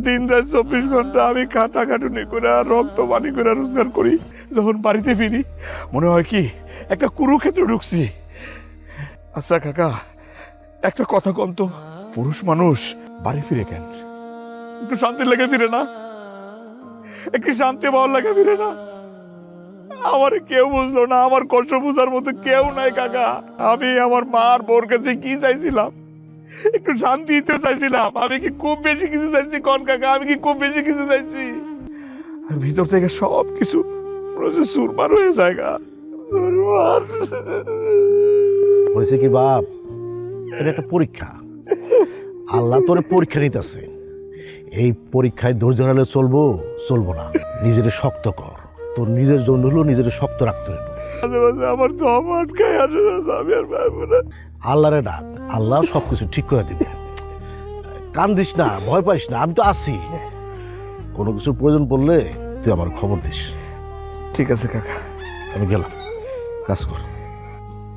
দিন রাত 24 ঘন্টা আমি খাটাখাটুনি করে রক্ত পানি করে রোজগার করি। যখন বাড়িতে ফিরি মনে হয় কি একটা কুরুক্ষেত্র ঢুকছি। আচ্ছা কাকা, একটা কথা কন তো, পুরুষ মানুষ বাড়ি ফিরে কেন? একটু শান্তি লেগে ফিরে না? একটু শান্তি পাওয়ার লাগে ফিরে না? আমার কেউ বুঝলো না, আমার কষ্ট বুঝার মতো কেউ নাই কাকা। আমি আমার মার বোর কাছে কি চাইছিলাম? একটু শান্তি দিতে চাইছিলাম। আমি কি খুব বেশি কিছু চাইছি কোন কাকা? আমি কি খুব বেশি কিছু চাইছি? ভিতর থেকে সব কিছু চুরমার হয়ে যায় গা, চুরমার। হয়েছে কি বাপ, এটা একটা পরীক্ষা। আল্লাহ তোরে পরীক্ষা নিতেছে। এই পরীক্ষায় ধৈর্য হারালে চলবো চলবো না। নিজের শক্ত কর, তোর নিজের জন্য হলেও নিজের শক্ত রাখতে হবে। মাঝে মাঝে আমার দম আটকায় আসে, আমি আর পারবো না। আল্লাহরে ডাক, আল্লাহ সবকিছু ঠিক করে দিবে। কান্দিস না, ভয় পাইস না, আমি তো আছি। কোনো কিছুর প্রয়োজন পড়লে তুই আমার খবর দিস। ঠিক আছে কাকা, আমি গেলাম, কাজ কর।